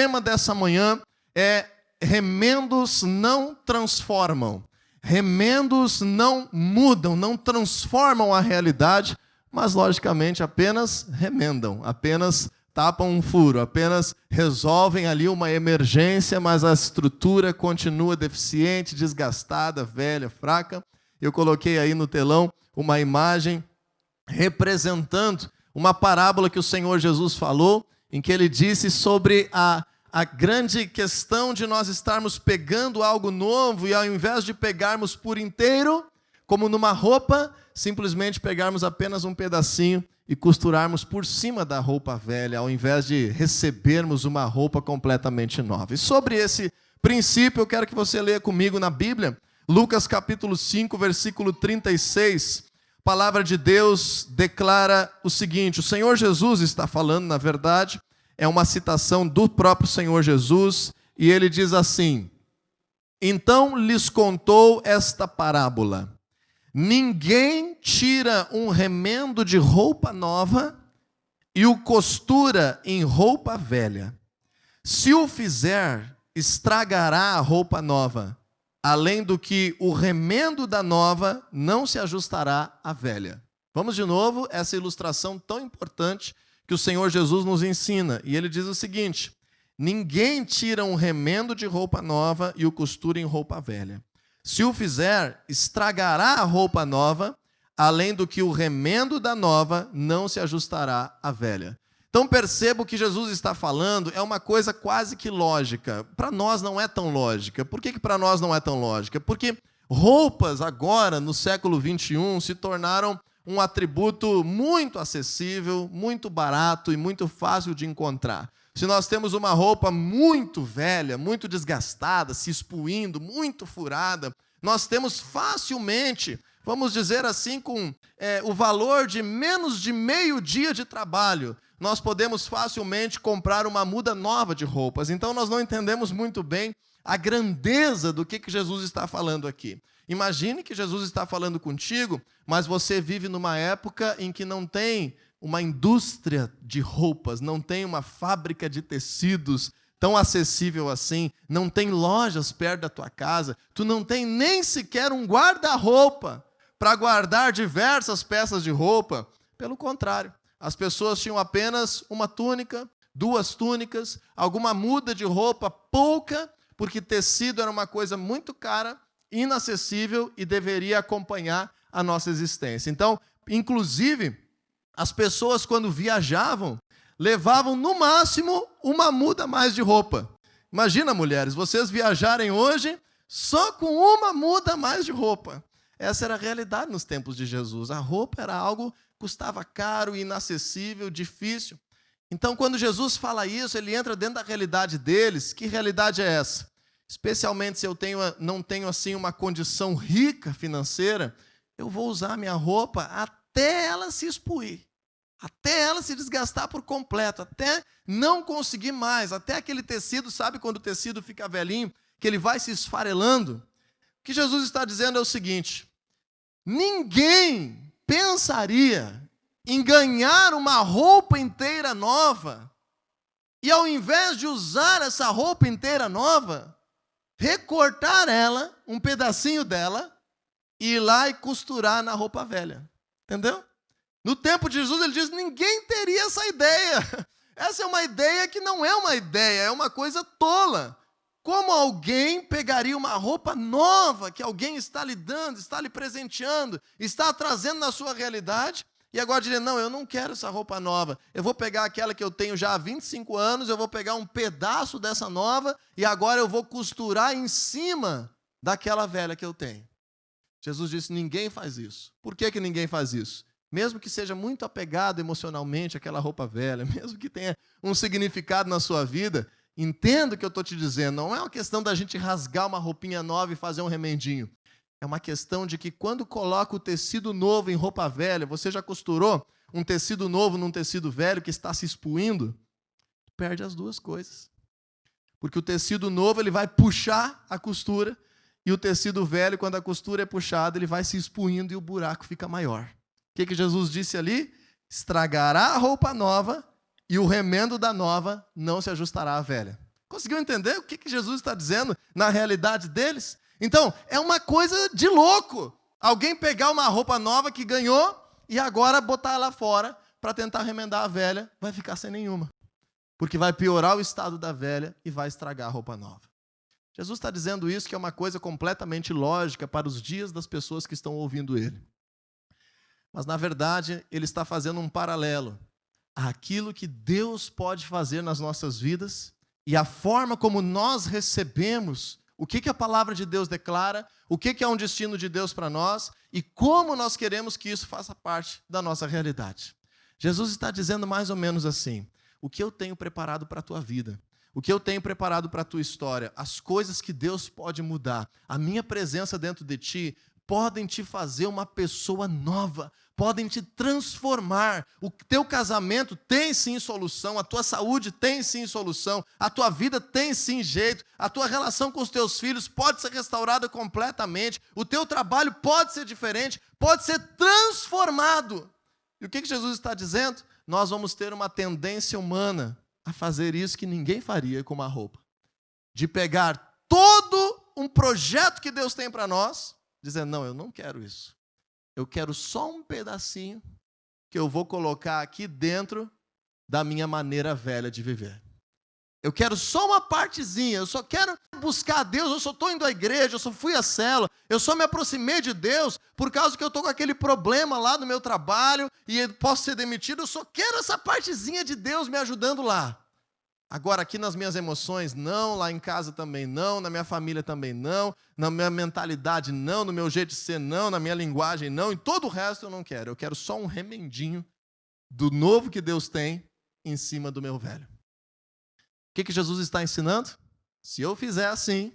tema dessa manhã é remendos não transformam. Remendos não mudam, não transformam a realidade, mas logicamente apenas remendam, apenas tapam um furo, apenas resolvem ali uma emergência, mas a estrutura continua deficiente, desgastada, velha, fraca. Eu coloquei aí no telão uma imagem representando uma parábola que o Senhor Jesus falou, em que ele disse sobre a grande questão de nós estarmos pegando algo novo e ao invés de pegarmos por inteiro, como numa roupa, simplesmente pegarmos apenas um pedacinho e costurarmos por cima da roupa velha, ao invés de recebermos uma roupa completamente nova. E sobre esse princípio, eu quero que você leia comigo na Bíblia, Lucas capítulo 5, versículo 36, a palavra de Deus declara o seguinte, o Senhor Jesus está falando, na verdade, é uma citação do próprio Senhor Jesus, e ele diz assim, então lhes contou esta parábola, ninguém tira um remendo de roupa nova e o costura em roupa velha. Se o fizer, estragará a roupa nova, além do que o remendo da nova não se ajustará à velha. Vamos de novo, essa ilustração tão importante que o Senhor Jesus nos ensina. E ele diz o seguinte, ninguém tira um remendo de roupa nova e o costura em roupa velha. Se o fizer, estragará a roupa nova, além do que o remendo da nova não se ajustará à velha. Então perceba o que Jesus está falando, é uma coisa quase que lógica. Para nós não é tão lógica. Por que para nós não é tão lógica? Porque roupas agora, no século 21, se tornaram um atributo muito acessível, muito barato e muito fácil de encontrar. Se nós temos uma roupa muito velha, muito desgastada, se expuindo, muito furada, nós temos facilmente, vamos dizer assim, com o valor de menos de meio dia de trabalho, nós podemos facilmente comprar uma muda nova de roupas. Então nós não entendemos muito bem a grandeza do que Jesus está falando aqui. Imagine que Jesus está falando contigo, mas você vive numa época em que não tem uma indústria de roupas, não tem uma fábrica de tecidos tão acessível assim, não tem lojas perto da tua casa, tu não tem nem sequer um guarda-roupa para guardar diversas peças de roupa. Pelo contrário, as pessoas tinham apenas uma túnica, duas túnicas, alguma muda de roupa, pouca, porque tecido era uma coisa muito cara, inacessível e deveria acompanhar a nossa existência. Então, inclusive, as pessoas quando viajavam, levavam no máximo uma muda a mais de roupa. Imagina, mulheres, vocês viajarem hoje só com uma muda a mais de roupa. Essa era a realidade nos tempos de Jesus. A roupa era algo que custava caro, inacessível, difícil. Então, quando Jesus fala isso, ele entra dentro da realidade deles. Que realidade é essa? Especialmente se eu não tenho assim uma condição rica financeira, eu vou usar minha roupa até ela se expuir, até ela se desgastar por completo, até não conseguir mais, até aquele tecido, sabe quando o tecido fica velhinho, que ele vai se esfarelando? O que Jesus está dizendo é o seguinte, ninguém pensaria em ganhar uma roupa inteira nova e ao invés de usar essa roupa inteira nova, recortar ela, um pedacinho dela, e ir lá e costurar na roupa velha. Entendeu? No tempo de Jesus, ele diz, ninguém teria essa ideia. Essa é uma ideia que não é uma ideia, é uma coisa tola. Como alguém pegaria uma roupa nova que alguém está lhe dando, está lhe presenteando, está trazendo na sua realidade, e agora diria, não, eu não quero essa roupa nova, eu vou pegar aquela que eu tenho já há 25 anos, eu vou pegar um pedaço dessa nova, e agora eu vou costurar em cima daquela velha que eu tenho. Jesus disse, ninguém faz isso. Por que ninguém faz isso? Mesmo que seja muito apegado emocionalmente àquela roupa velha, mesmo que tenha um significado na sua vida, entenda o que eu estou te dizendo, não é uma questão da gente rasgar uma roupinha nova e fazer um remendinho. É uma questão de que quando coloca o tecido novo em roupa velha, você já costurou um tecido novo num tecido velho que está se expuindo? Perde as duas coisas. Porque o tecido novo ele vai puxar a costura e o tecido velho, quando a costura é puxada, ele vai se expuindo e o buraco fica maior. O que Jesus disse ali? Estragará a roupa nova e o remendo da nova não se ajustará à velha. Conseguiu entender o que Jesus está dizendo na realidade deles? Então, é uma coisa de louco. Alguém pegar uma roupa nova que ganhou e agora botar ela fora para tentar remendar a velha, vai ficar sem nenhuma. Porque vai piorar o estado da velha e vai estragar a roupa nova. Jesus está dizendo isso, que é uma coisa completamente lógica para os dias das pessoas que estão ouvindo ele. Mas, na verdade, ele está fazendo um paralelo àquilo que Deus pode fazer nas nossas vidas e a forma como nós recebemos o que a palavra de Deus declara, o que é um destino de Deus para nós e como nós queremos que isso faça parte da nossa realidade. Jesus está dizendo mais ou menos assim: o que eu tenho preparado para a tua vida, o que eu tenho preparado para a tua história, as coisas que Deus pode mudar, a minha presença dentro de ti, podem te fazer uma pessoa nova, podem te transformar. O teu casamento tem sim solução, a tua saúde tem sim solução, a tua vida tem sim jeito, a tua relação com os teus filhos pode ser restaurada completamente, o teu trabalho pode ser diferente, pode ser transformado. E o que Jesus está dizendo? Nós vamos ter uma tendência humana a fazer isso que ninguém faria com uma roupa. De pegar todo um projeto que Deus tem para nós, dizendo, não, eu não quero isso. Eu quero só um pedacinho que eu vou colocar aqui dentro da minha maneira velha de viver. Eu quero só uma partezinha, eu só quero buscar a Deus, eu só estou indo à igreja, eu só fui à célula, eu só me aproximei de Deus por causa que eu estou com aquele problema lá no meu trabalho e posso ser demitido, eu só quero essa partezinha de Deus me ajudando lá. Agora, aqui nas minhas emoções, não, lá em casa também não, na minha família também não, na minha mentalidade não, no meu jeito de ser não, na minha linguagem não, em todo o resto eu não quero. Eu quero só um remendinho do novo que Deus tem em cima do meu velho. O que Jesus está ensinando? Se eu fizer assim,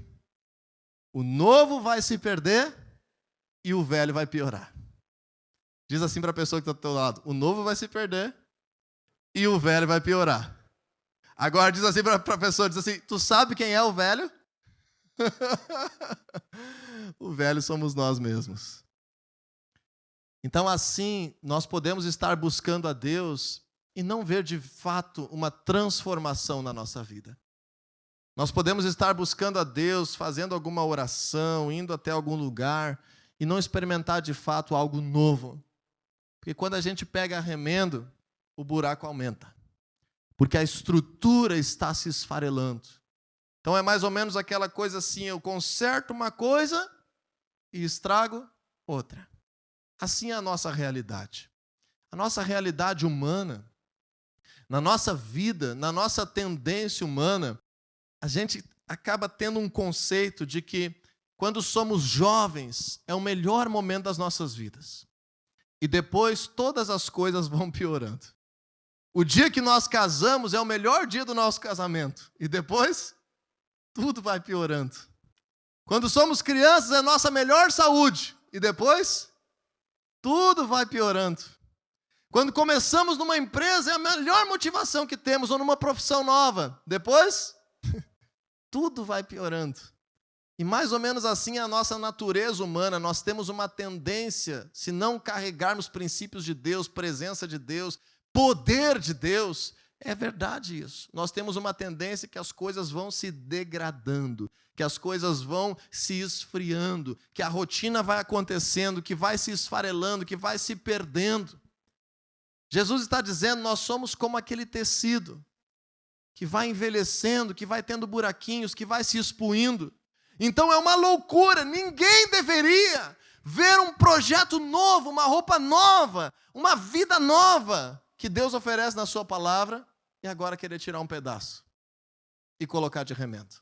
o novo vai se perder e o velho vai piorar. Diz assim para a pessoa que está do teu lado, o novo vai se perder e o velho vai piorar. Agora diz assim para a pessoa, diz assim, tu sabe quem é o velho? O velho somos nós mesmos. Então assim, nós podemos estar buscando a Deus e não ver de fato uma transformação na nossa vida. Nós podemos estar buscando a Deus, fazendo alguma oração, indo até algum lugar e não experimentar de fato algo novo. Porque quando a gente pega remendo, o buraco aumenta. Porque a estrutura está se esfarelando. Então é mais ou menos aquela coisa assim, eu conserto uma coisa e estrago outra. Assim é a nossa realidade. A nossa realidade humana, na nossa vida, na nossa tendência humana, a gente acaba tendo um conceito de que quando somos jovens é o melhor momento das nossas vidas. E depois todas as coisas vão piorando. O dia que nós casamos é o melhor dia do nosso casamento. E depois, tudo vai piorando. Quando somos crianças, é a nossa melhor saúde. E depois, tudo vai piorando. Quando começamos numa empresa, é a melhor motivação que temos, ou numa profissão nova. Depois, tudo vai piorando. E mais ou menos assim é a nossa natureza humana. Nós temos uma tendência, se não carregarmos princípios de Deus, presença de Deus, poder de Deus, é verdade isso. Nós temos uma tendência que as coisas vão se degradando, que as coisas vão se esfriando, que a rotina vai acontecendo, que vai se esfarelando, que vai se perdendo. Jesus está dizendo, nós somos como aquele tecido que vai envelhecendo, que vai tendo buraquinhos, que vai se expuindo. Então é uma loucura, ninguém deveria ver um projeto novo, uma roupa nova, uma vida nova que Deus oferece na sua palavra e agora querer tirar um pedaço e colocar de remendo.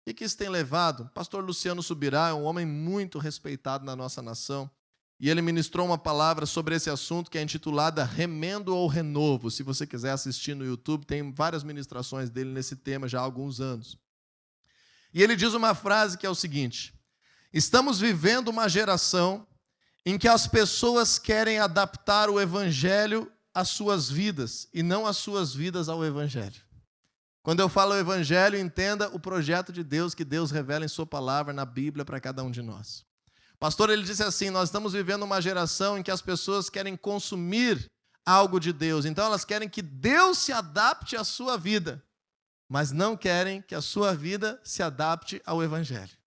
O que isso tem levado? Pastor Luciano Subirá é um homem muito respeitado na nossa nação e ele ministrou uma palavra sobre esse assunto que é intitulada Remendo ou Renovo. Se você quiser assistir no YouTube, tem várias ministrações dele nesse tema já há alguns anos. E ele diz uma frase que é o seguinte: estamos vivendo uma geração em que as pessoas querem adaptar o evangelho às suas vidas e não as suas vidas ao evangelho. Quando eu falo evangelho, entenda o projeto de Deus que Deus revela em sua palavra, na Bíblia, para cada um de nós. Pastor, ele disse assim, nós estamos vivendo uma geração em que as pessoas querem consumir algo de Deus. Então elas querem que Deus se adapte à sua vida mas não querem que a sua vida se adapte ao Evangelho.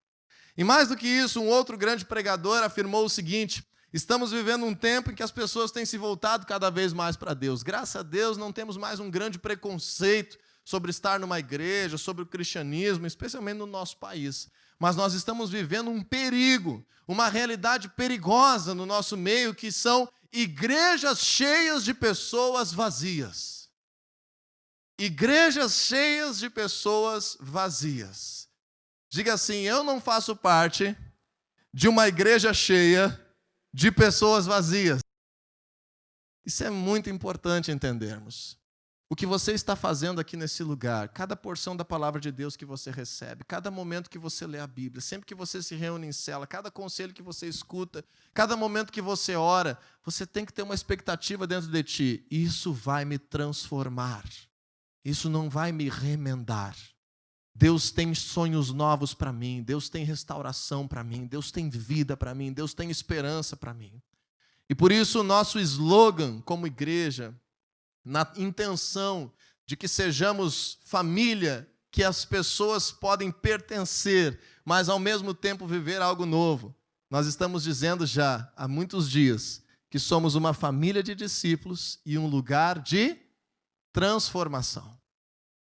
E mais do que isso, um outro grande pregador afirmou o seguinte: estamos vivendo um tempo em que as pessoas têm se voltado cada vez mais para Deus. Graças a Deus não temos mais um grande preconceito sobre estar numa igreja, sobre o cristianismo, especialmente no nosso país. Mas nós estamos vivendo um perigo, uma realidade perigosa no nosso meio, que são igrejas cheias de pessoas vazias. Igrejas cheias de pessoas vazias. Diga assim: eu não faço parte de uma igreja cheia de pessoas vazias. Isso é muito importante entendermos. O que você está fazendo aqui nesse lugar, cada porção da palavra de Deus que você recebe, cada momento que você lê a Bíblia, sempre que você se reúne em cela, cada conselho que você escuta, cada momento que você ora, você tem que ter uma expectativa dentro de ti: isso vai me transformar, isso não vai me remendar. Deus tem sonhos novos para mim, Deus tem restauração para mim, Deus tem vida para mim, Deus tem esperança para mim. E por isso o nosso slogan como igreja, na intenção de que sejamos família, que as pessoas podem pertencer, mas ao mesmo tempo viver algo novo. Nós estamos dizendo já há muitos dias que somos uma família de discípulos e um lugar de transformação.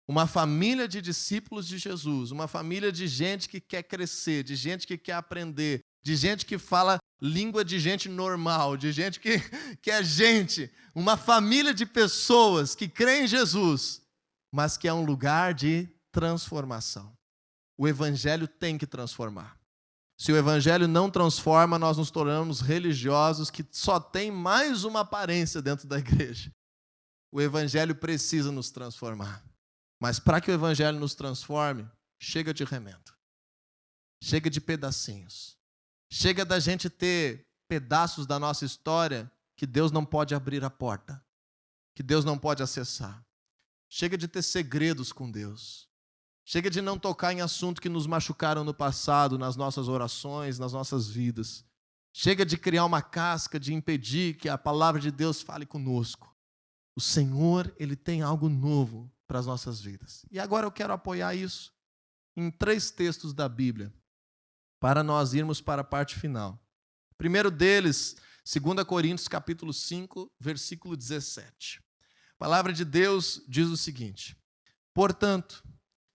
Uma família de discípulos de Jesus, uma família de gente que quer crescer, de gente que quer aprender, de gente que fala língua de gente normal, de gente que é gente, uma família de pessoas que creem em Jesus, mas que é um lugar de transformação. O Evangelho tem que transformar. Se o Evangelho não transforma, nós nos tornamos religiosos que só tem mais uma aparência dentro da igreja. O Evangelho precisa nos transformar. Mas para que o Evangelho nos transforme, chega de remendo. Chega de pedacinhos. Chega da gente ter pedaços da nossa história que Deus não pode abrir a porta, que Deus não pode acessar. Chega de ter segredos com Deus. Chega de não tocar em assuntos que nos machucaram no passado, nas nossas orações, nas nossas vidas. Chega de criar uma casca, de impedir que a palavra de Deus fale conosco. O Senhor, Ele tem algo novo para as nossas vidas. E agora eu quero apoiar isso em 3 textos da Bíblia, para nós irmos para a parte final. O primeiro deles, 2 Coríntios capítulo 5, versículo 17. A palavra de Deus diz o seguinte: portanto,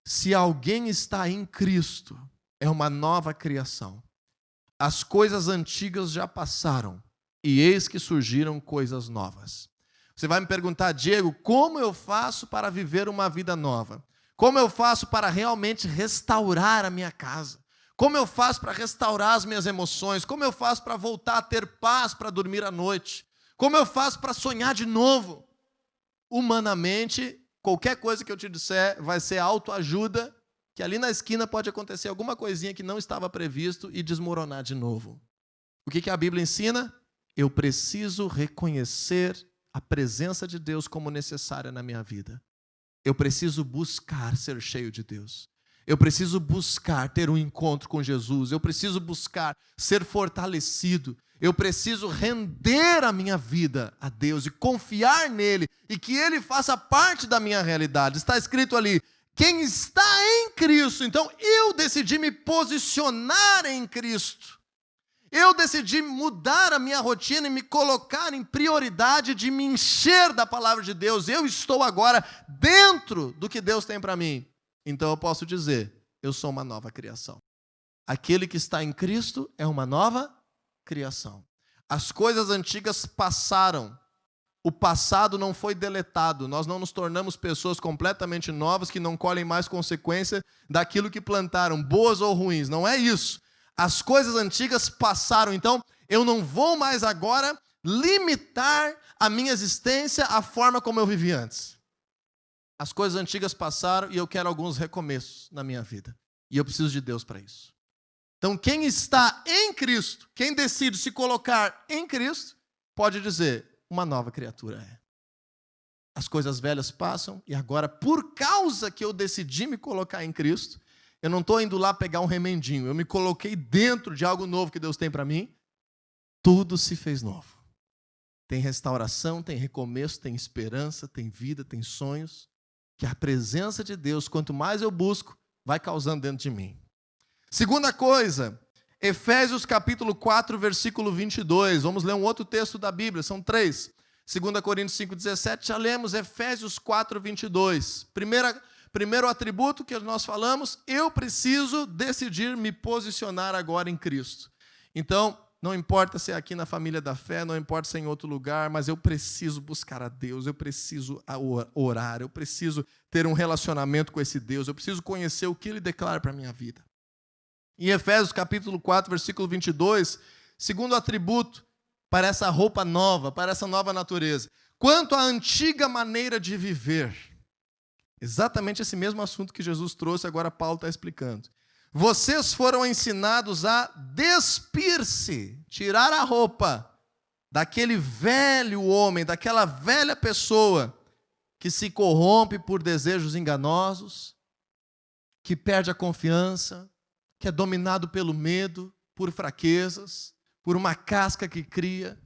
se alguém está em Cristo, é uma nova criação. As coisas antigas já passaram, e eis que surgiram coisas novas. Você vai me perguntar: Diego, como eu faço para viver uma vida nova? Como eu faço para realmente restaurar a minha casa? Como eu faço para restaurar as minhas emoções? Como eu faço para voltar a ter paz para dormir à noite? Como eu faço para sonhar de novo? Humanamente, qualquer coisa que eu te disser vai ser autoajuda, que ali na esquina pode acontecer alguma coisinha que não estava previsto e desmoronar de novo. O que a Bíblia ensina? Eu preciso reconhecer a presença de Deus como necessária na minha vida. Eu preciso buscar ser cheio de Deus. Eu preciso buscar ter um encontro com Jesus. Eu preciso buscar ser fortalecido. Eu preciso render a minha vida a Deus e confiar nele e que ele faça parte da minha realidade. Está escrito ali: quem está em Cristo. Então eu decidi me posicionar em Cristo. Eu decidi mudar a minha rotina e me colocar em prioridade de me encher da palavra de Deus. Eu estou agora dentro do que Deus tem para mim. Então eu posso dizer: eu sou uma nova criação. Aquele que está em Cristo é uma nova criação. As coisas antigas passaram. O passado não foi deletado. Nós não nos tornamos pessoas completamente novas que não colhem mais consequência daquilo que plantaram, boas ou ruins. Não é isso. As coisas antigas passaram. Então eu não vou mais agora limitar a minha existência à forma como eu vivi antes. As coisas antigas passaram e eu quero alguns recomeços na minha vida. E eu preciso de Deus para isso. Então, quem está em Cristo, quem decide se colocar em Cristo, pode dizer: uma nova criatura é. As coisas velhas passam e agora, por causa que eu decidi me colocar em Cristo, eu não estou indo lá pegar um remendinho. Eu me coloquei dentro de algo novo que Deus tem para mim. Tudo se fez novo. Tem restauração, tem recomeço, tem esperança, tem vida, tem sonhos. que a presença de Deus, quanto mais eu busco, vai causando dentro de mim. Segunda coisa, Efésios capítulo 4, versículo 22. Vamos ler um outro texto da Bíblia, são 3. 2 Coríntios 5,17, já lemos Efésios 4, 22. Primeiro atributo que nós falamos, eu preciso decidir me posicionar agora em Cristo. Então, não importa se é aqui na família da fé, não importa se é em outro lugar, mas eu preciso buscar a Deus, eu preciso orar, eu preciso ter um relacionamento com esse Deus, eu preciso conhecer o que Ele declara para a minha vida. Em Efésios capítulo 4, versículo 22, segundo atributo para essa roupa nova, para essa nova natureza. Quanto à antiga maneira de viver, exatamente esse mesmo assunto que Jesus trouxe, agora Paulo está explicando. Vocês foram ensinados a despir-se, tirar a roupa daquele velho homem, daquela velha pessoa que se corrompe por desejos enganosos, que perde a confiança, que é dominado pelo medo, por fraquezas, por uma casca que cria,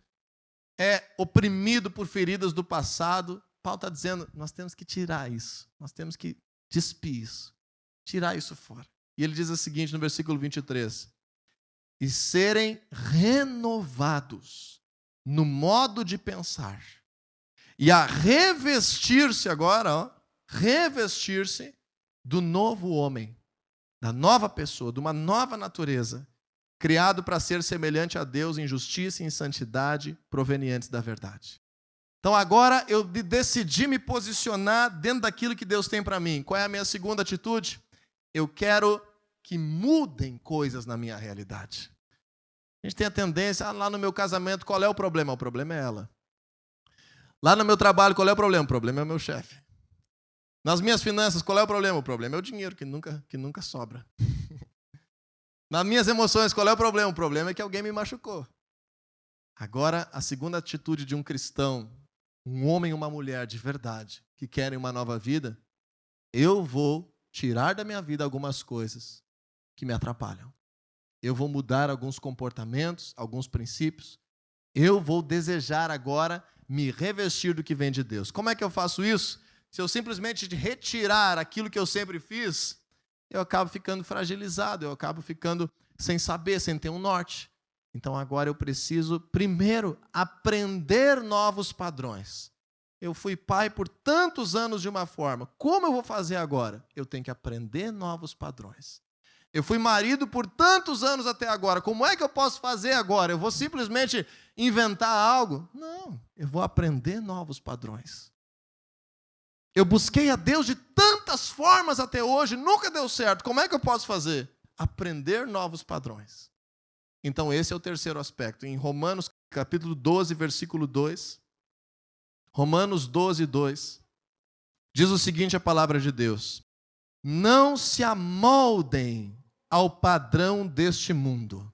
é oprimido por feridas do passado. Paulo está dizendo, nós temos que tirar isso, nós temos que despir isso, tirar isso fora. E ele diz o seguinte no versículo 23, e serem renovados no modo de pensar, e a revestir-se agora, revestir-se do novo homem, da nova pessoa, de uma nova natureza, criado para ser semelhante a Deus em justiça e em santidade, provenientes da verdade. Então agora eu decidi me posicionar dentro daquilo que Deus tem para mim. Qual é a minha segunda atitude? Eu quero que mudem coisas na minha realidade. A gente tem a tendência, lá no meu casamento, qual é o problema? O problema é ela. Lá no meu trabalho, qual é o problema? O problema é o meu chefe. Nas minhas finanças, qual é o problema? O problema é o dinheiro, que nunca sobra. Nas minhas emoções, qual é o problema? O problema é que alguém me machucou. Agora, a segunda atitude de um cristão, um homem e uma mulher de verdade, que querem uma nova vida, eu vou tirar da minha vida algumas coisas que me atrapalham. Eu vou mudar alguns comportamentos, alguns princípios. Eu vou desejar agora me revestir do que vem de Deus. Como é que eu faço isso? Se eu simplesmente retirar aquilo que eu sempre fiz, eu acabo ficando fragilizado, eu acabo ficando sem saber, sem ter um norte. Então agora eu preciso, primeiro, aprender novos padrões. Eu fui pai por tantos anos de uma forma. Como eu vou fazer agora? Eu tenho que aprender novos padrões. Eu fui marido por tantos anos até agora. Como é que eu posso fazer agora? Eu vou simplesmente inventar algo? Não, eu vou aprender novos padrões. Eu busquei a Deus de tantas formas até hoje, nunca deu certo. Como é que eu posso fazer? Aprender novos padrões. Então esse é o terceiro aspecto. Em Romanos capítulo 12, versículo 2. Romanos 12, 2. Diz o seguinte a palavra de Deus. Não se amoldem ao padrão deste mundo.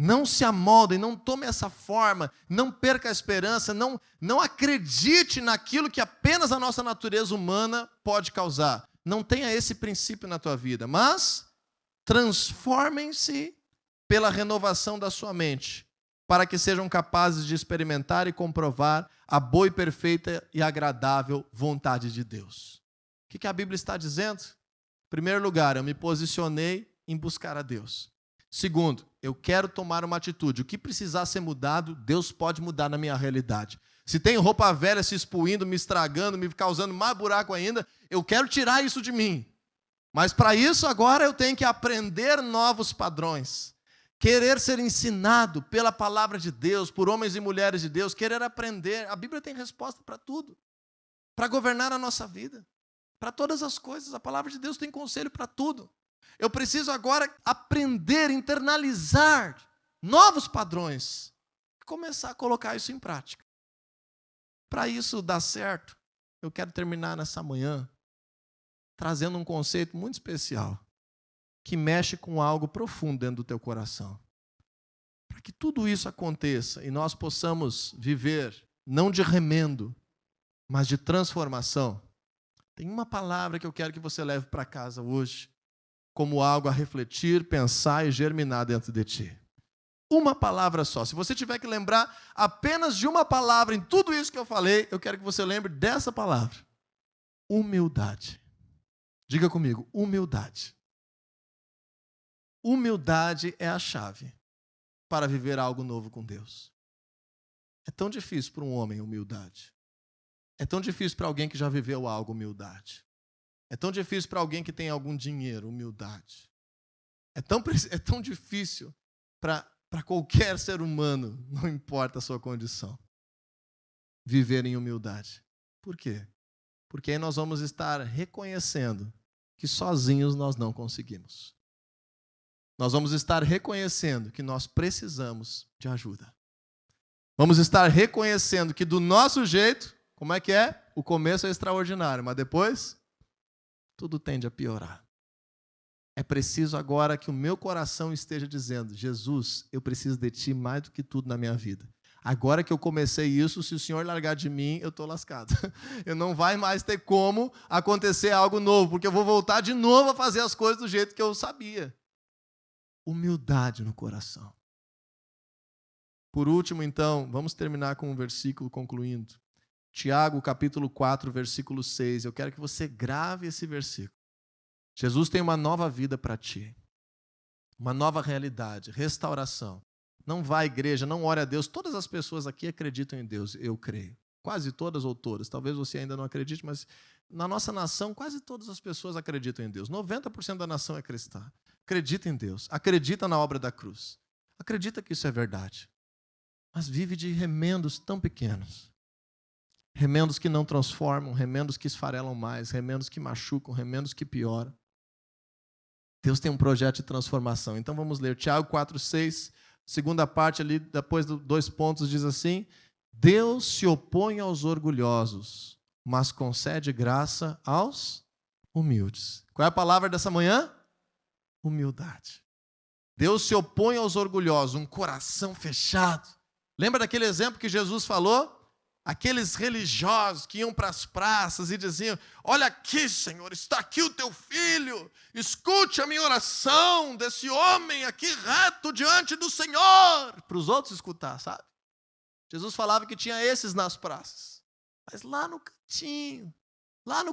Não se amoldem, não tome essa forma, não perca a esperança, não acredite naquilo que apenas a nossa natureza humana pode causar. Não tenha esse princípio na tua vida, mas transformem-se pela renovação da sua mente, para que sejam capazes de experimentar e comprovar a boa e perfeita e agradável vontade de Deus. O que a Bíblia está dizendo? Em primeiro lugar, eu me posicionei em buscar a Deus. Segundo, eu quero tomar uma atitude. O que precisar ser mudado, Deus pode mudar na minha realidade. Se tem roupa velha se expuindo, me estragando, me causando mais buraco ainda, eu quero tirar isso de mim. Mas para isso agora eu tenho que aprender novos padrões. Querer ser ensinado pela palavra de Deus, por homens e mulheres de Deus, querer aprender. A Bíblia tem resposta para tudo. Para governar a nossa vida. Para todas as coisas. A palavra de Deus tem conselho para tudo. Eu preciso agora aprender, internalizar novos padrões e começar a colocar isso em prática. Para isso dar certo, eu quero terminar nessa manhã trazendo um conceito muito especial que mexe com algo profundo dentro do teu coração. Para que tudo isso aconteça e nós possamos viver não de remendo, mas de transformação, tem uma palavra que eu quero que você leve para casa hoje, como algo a refletir, pensar e germinar dentro de ti. Uma palavra só. Se você tiver que lembrar apenas de uma palavra em tudo isso que eu falei, eu quero que você lembre dessa palavra. humildade. Diga comigo, humildade. Humildade é a chave para viver algo novo com Deus. É tão difícil para um homem humildade. É tão difícil para alguém que já viveu algo humildade. É tão difícil para alguém que tem algum dinheiro humildade. É tão difícil para qualquer ser humano, não importa a sua condição, viver em humildade. Por quê? Porque aí nós vamos estar reconhecendo que sozinhos nós não conseguimos. Nós vamos estar reconhecendo que nós precisamos de ajuda. Vamos estar reconhecendo que do nosso jeito, como é que é? O começo é extraordinário, mas depois tudo tende a piorar. É preciso agora que o meu coração esteja dizendo: Jesus, eu preciso de Ti mais do que tudo na minha vida. Agora que eu comecei isso, se o Senhor largar de mim, eu estou lascado. Eu não vai mais ter como acontecer algo novo, porque eu vou voltar de novo a fazer as coisas do jeito que eu sabia. Humildade no coração. Por último, então, vamos terminar com um versículo concluindo. Tiago, capítulo 4, versículo 6. Eu quero que você grave esse versículo. Jesus tem uma nova vida para ti. Uma nova realidade, restauração. Não vá à igreja, não ore a Deus. Todas as pessoas aqui acreditam em Deus, eu creio. Quase todas ou todas. Talvez você ainda não acredite, mas na nossa nação, quase todas as pessoas acreditam em Deus. 90% da nação é cristã. Acredita em Deus, acredita na obra da cruz. Acredita que isso é verdade. Mas vive de remendos tão pequenos. Remendos que não transformam, remendos que esfarelam mais, remendos que machucam, remendos que pioram. Deus tem um projeto de transformação. Então vamos ler Tiago 4,6, segunda parte ali, depois dos 2 pontos, diz assim: Deus se opõe aos orgulhosos, mas concede graça aos humildes. Qual é a palavra dessa manhã? Humildade. Deus se opõe aos orgulhosos, um coração fechado. Lembra daquele exemplo que Jesus falou? Aqueles religiosos que iam para as praças e diziam: olha aqui, Senhor, está aqui o teu filho, escute a minha oração desse homem aqui reto diante do Senhor. Para os outros escutar, sabe? Jesus falava que tinha esses nas praças. Mas lá no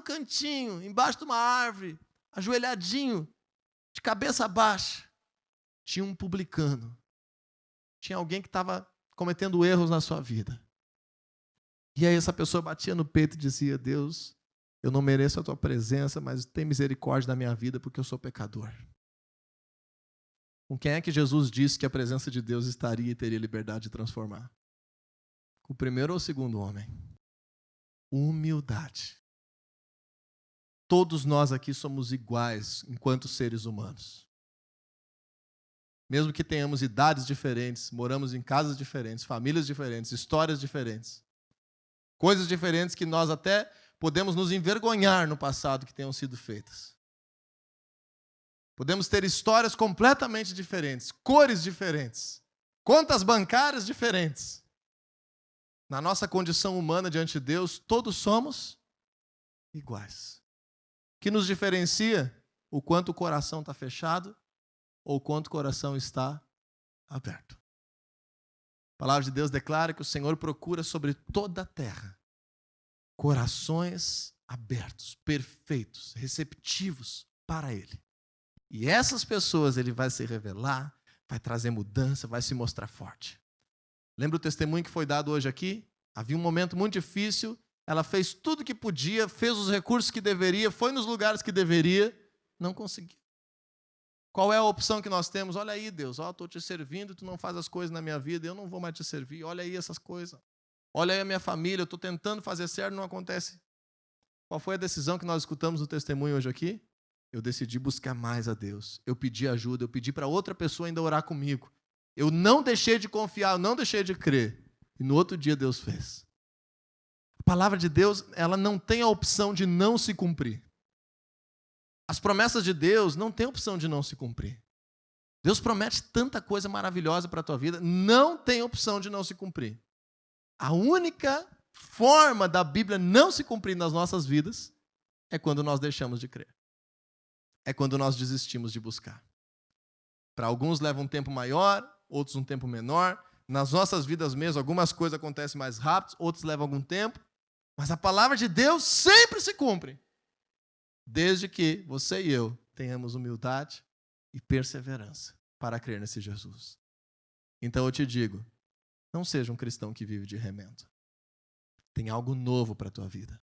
cantinho, embaixo de uma árvore, ajoelhadinho, de cabeça baixa, tinha um publicano. Tinha alguém que estava cometendo erros na sua vida. E aí essa pessoa batia no peito e dizia: Deus, eu não mereço a tua presença, mas tem misericórdia da minha vida porque eu sou pecador. Com quem é que Jesus disse que a presença de Deus estaria e teria liberdade de transformar? Com o primeiro ou o segundo homem? Humildade. Todos nós aqui somos iguais enquanto seres humanos. Mesmo que tenhamos idades diferentes, moramos em casas diferentes, famílias diferentes, histórias diferentes. Coisas diferentes que nós até podemos nos envergonhar no passado que tenham sido feitas. Podemos ter histórias completamente diferentes, cores diferentes, contas bancárias diferentes. Na nossa condição humana diante de Deus, todos somos iguais. O que nos diferencia? O quanto o coração está fechado ou o quanto o coração está aberto. A palavra de Deus declara que o Senhor procura sobre toda a terra corações abertos, perfeitos, receptivos para Ele. E essas pessoas Ele vai se revelar, vai trazer mudança, vai se mostrar forte. Lembra o testemunho que foi dado hoje aqui? Havia um momento muito difícil, ela fez tudo o que podia, fez os recursos que deveria, foi nos lugares que deveria, não conseguiu. Qual é a opção que nós temos? Olha aí, Deus, eu estou te servindo, tu não faz as coisas na minha vida, eu não vou mais te servir. Olha aí essas coisas. Olha aí a minha família, eu estou tentando fazer certo, não acontece. Qual foi a decisão que nós escutamos no testemunho hoje aqui? Eu decidi buscar mais a Deus. Eu pedi ajuda, eu pedi para outra pessoa ainda orar comigo. Eu não deixei de confiar, eu não deixei de crer. E no outro dia Deus fez. A palavra de Deus, ela não tem a opção de não se cumprir. As promessas de Deus não têm opção de não se cumprir. Deus promete tanta coisa maravilhosa para a tua vida, não tem opção de não se cumprir. A única forma da Bíblia não se cumprir nas nossas vidas é quando nós deixamos de crer. É quando nós desistimos de buscar. Para alguns leva um tempo maior, outros um tempo menor. Nas nossas vidas mesmo, algumas coisas acontecem mais rápido, outras levam algum tempo. Mas a palavra de Deus sempre se cumpre. desde que você e eu tenhamos humildade e perseverança para crer nesse Jesus. Então eu te digo, não seja um cristão que vive de remendo. Tem algo novo para a tua vida.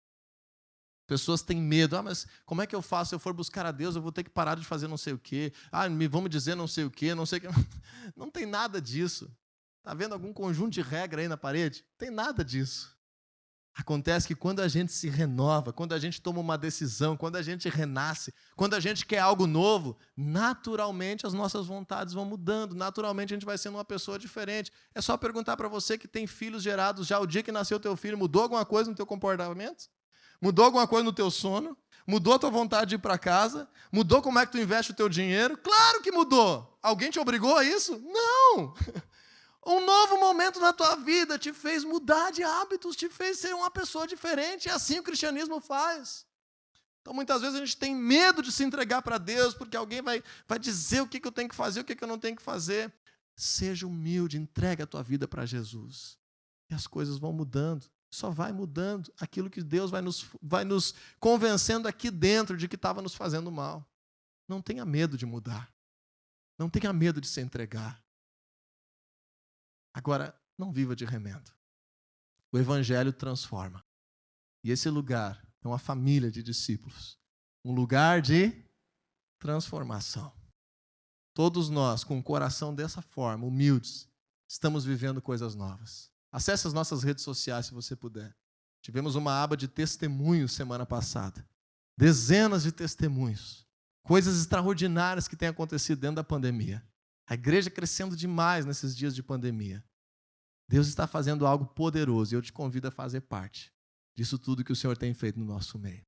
Pessoas têm medo. Mas como é que eu faço? Se eu for buscar a Deus, eu vou ter que parar de fazer não sei o quê. Vão me dizer não sei o quê, não sei o quê. Não tem nada disso. Está vendo algum conjunto de regra aí na parede? Não tem nada disso. Acontece que quando a gente se renova, quando a gente toma uma decisão, quando a gente renasce, quando a gente quer algo novo, naturalmente as nossas vontades vão mudando, naturalmente a gente vai sendo uma pessoa diferente. É só perguntar para você que tem filhos gerados já o dia que nasceu teu filho, mudou alguma coisa no teu comportamento? Mudou alguma coisa no teu sono? Mudou a tua vontade de ir para casa? Mudou como é que tu investe o teu dinheiro? Claro que mudou! Alguém te obrigou a isso? Não! Um novo momento na tua vida te fez mudar de hábitos, te fez ser uma pessoa diferente. É assim o cristianismo faz. Então, muitas vezes a gente tem medo de se entregar para Deus, porque alguém vai dizer o que eu tenho que fazer, o que eu não tenho que fazer. Seja humilde, entregue a tua vida para Jesus. E as coisas vão mudando. Só vai mudando aquilo que Deus vai nos convencendo aqui dentro de que estava nos fazendo mal. Não tenha medo de mudar. Não tenha medo de se entregar. Agora, não viva de remendo. O Evangelho transforma. E esse lugar é uma família de discípulos. Um lugar de transformação. Todos nós, com o coração dessa forma, humildes, estamos vivendo coisas novas. Acesse as nossas redes sociais, se você puder. Tivemos uma aba de testemunhos semana passada. Dezenas de testemunhos. Coisas extraordinárias que têm acontecido dentro da pandemia. A igreja crescendo demais nesses dias de pandemia. Deus está fazendo algo poderoso e eu te convido a fazer parte disso tudo que o Senhor tem feito no nosso meio.